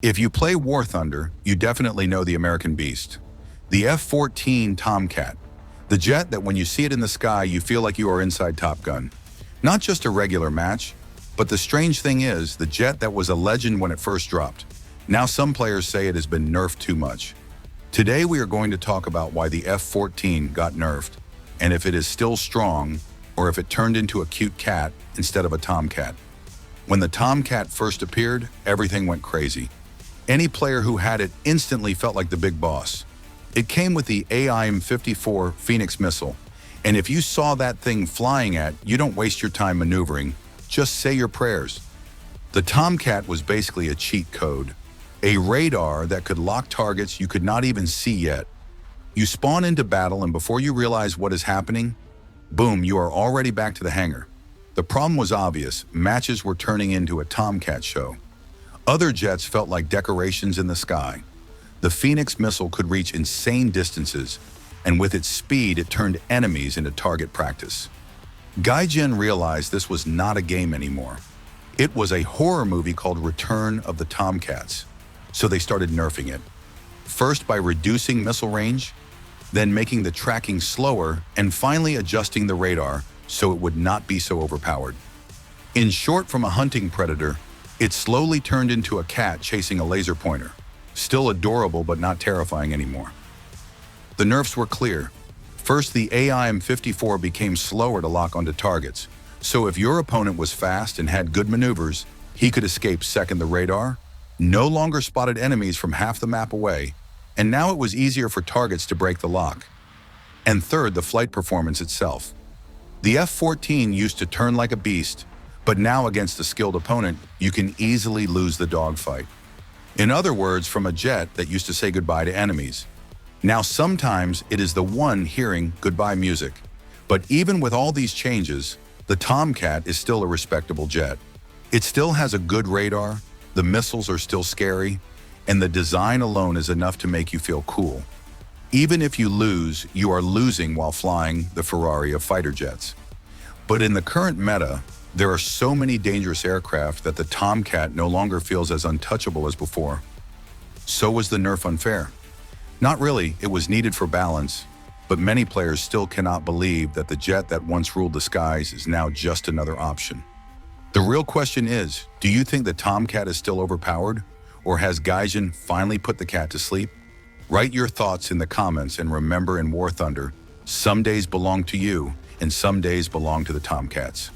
If you play War Thunder, you definitely know the American beast. The F-14 Tomcat. The jet that when you see it in the sky, you feel like you are inside Top Gun. Not just a regular match, but the strange thing is, the jet that was a legend when it first dropped. Now some players say it has been nerfed too much. Today we are going to talk about why the F-14 got nerfed, and if it is still strong, or if it turned into a cute cat instead of a Tomcat. When the Tomcat first appeared, everything went crazy. Any player who had it instantly felt like the big boss. It came with the AIM-54 Phoenix missile, and if you saw that thing flying you don't waste your time maneuvering, just say your prayers. The Tomcat was basically a cheat code, a radar that could lock targets you could not even see yet. You spawn into battle, and before you realize what is happening, boom, you are already back to the hangar. The problem was obvious. Matches were turning into a Tomcat show. Other jets felt like decorations in the sky. The Phoenix missile could reach insane distances, and with its speed, it turned enemies into target practice. Gaijin realized this was not a game anymore. It was a horror movie called Return of the Tomcats, so they started nerfing it. First by reducing missile range, then making the tracking slower, and finally adjusting the radar so it would not be so overpowered. In short, from a hunting predator, it slowly turned into a cat chasing a laser pointer. Still adorable, but not terrifying anymore. The nerfs were clear. First, the AIM-54 became slower to lock onto targets. So if your opponent was fast and had good maneuvers, he could escape. Second, the radar no longer spotted enemies from half the map away, and now it was easier for targets to break the lock. And third, the flight performance itself. The F-14 used to turn like a beast, but now against a skilled opponent, you can easily lose the dogfight. In other words, from a jet that used to say goodbye to enemies, now sometimes it is the one hearing goodbye music. But even with all these changes, the Tomcat is still a respectable jet. It still has a good radar, the missiles are still scary, and the design alone is enough to make you feel cool. Even if you lose, you are losing while flying the Ferrari of fighter jets. But in the current meta, there are so many dangerous aircraft that the Tomcat no longer feels as untouchable as before. So was the nerf unfair? Not really, it was needed for balance, but many players still cannot believe that the jet that once ruled the skies is now just another option. The real question is, do you think the Tomcat is still overpowered, or has Gaijin finally put the cat to sleep? Write your thoughts in the comments, and remember, in War Thunder, some days belong to you and some days belong to the Tomcats.